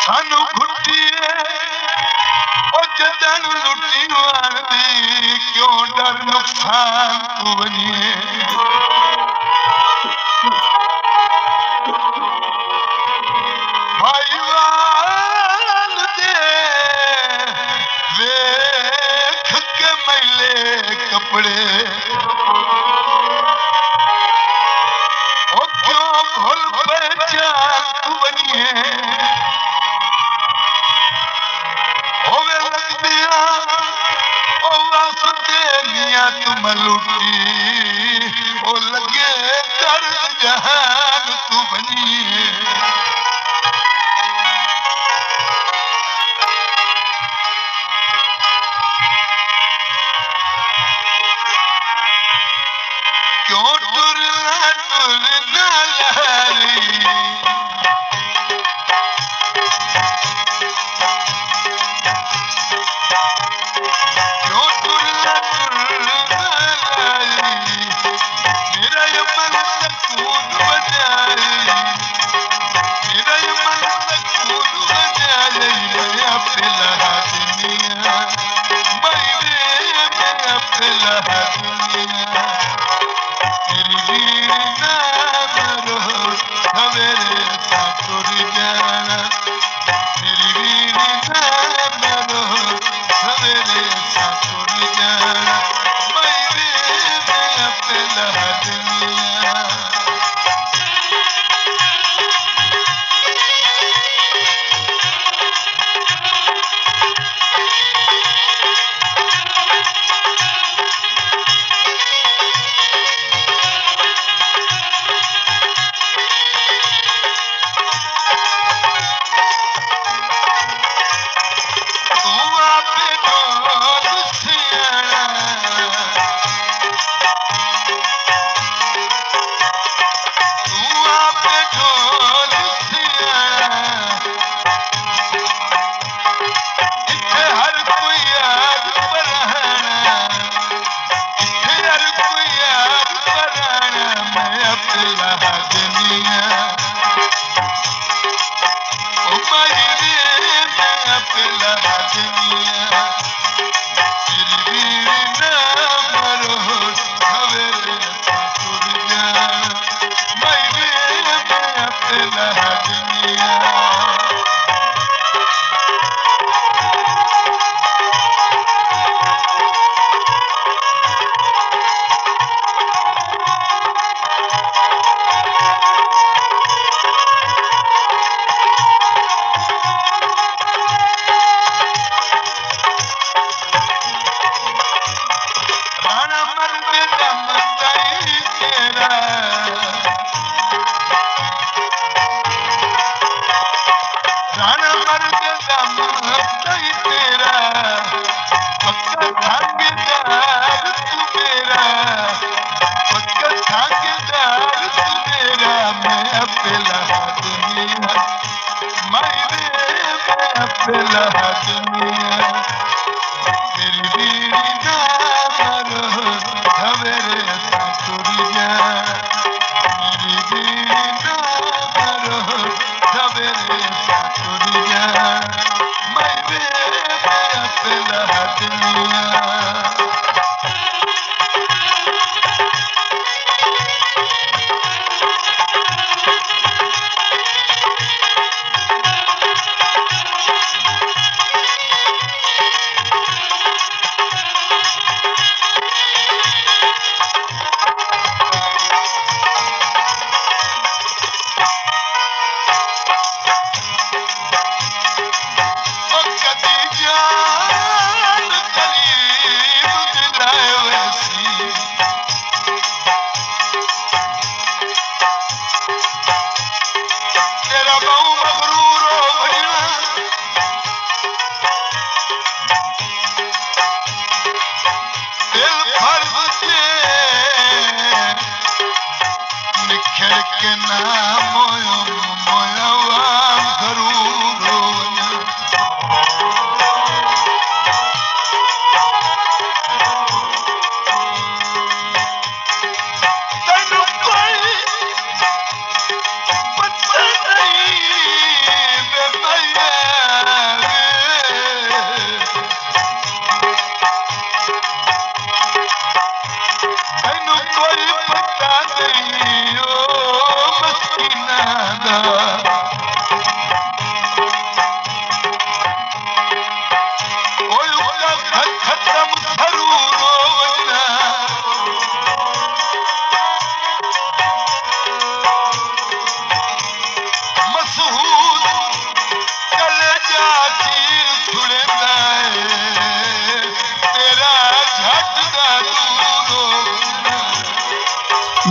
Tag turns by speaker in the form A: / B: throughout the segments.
A: सानू घुटिए ओ जदन लुटी वाली क्यों डर नुकसान तू बनिए भाई वाल दे वेख के मैले कपड़े ओ क्यों भूल पहचान तू बनिए होवे लग दिया ओ वास्ते निया तुम लुटी ओ लगे कर जहान तू बनिए क्यों टुरना लहरी क्यों टुरना लहरी मेरा ये मन सकून बजाए मेरा ये मन सकून बजाए मैं अपने लहा दुनिया मैं अपने लहा दुनिया तेरी वीणा मरो सवेरे सातुर जाना तेरी वीणा मरो सवेरे सातुर जाना मैं अपने लहा दुनिया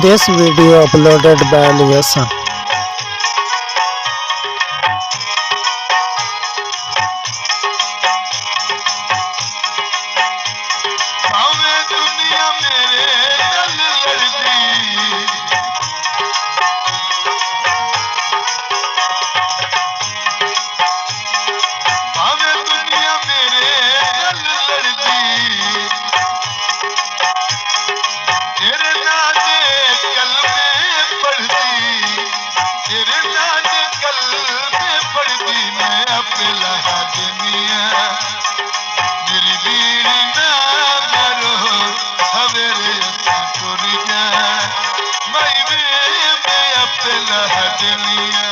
B: This video uploaded by Liason.
A: भावे दुनिया मेरे नल लड़दी भावे दुनिया मेरे नल लड़दी तेरे नाम दे कलमे पढ़दी तेरे नाम दे कलमे पढ़दी मैं अपने लहा दुनिया मेरी बीड़ी ना मरो सवेरे टुर जाए मैं अपने लहा दुनिया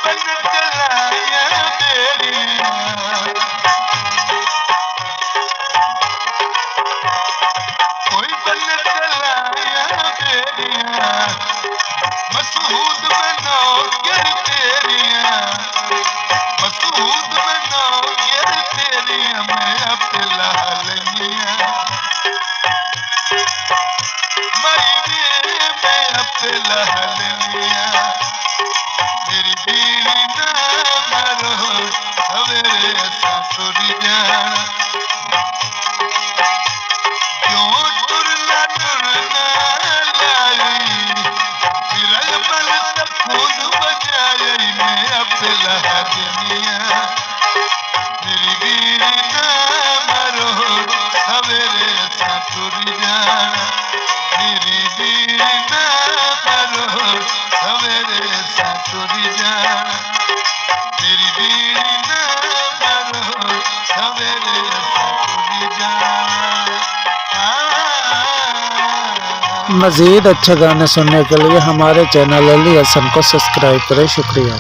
A: बन चलाया मेरिया कोई बन चलाया मेरिया मसऊद बनो गिर तेरिया मसऊद बनो गिर तेरिया मैं अब लालिया मैं अब लालिया मेरी बीवी ना मरो सवेरे असा तुरी जाना क्यों टुरना टुरना लाई फिरल मल सपून बजाई मैं अब लालिया मेरी बीवी ना मरो सवेरे असा तुरी जाना मेरी बीवी ना मरो सवेरे असा तुरी जाना मेरी बीवी ना मरो सवेरे असा तुरी जाना
B: मज़ीद अच्छे गाने सुनने के लिए हमारे चैनल अली हसन को सब्सक्राइब करें। शुक्रिया।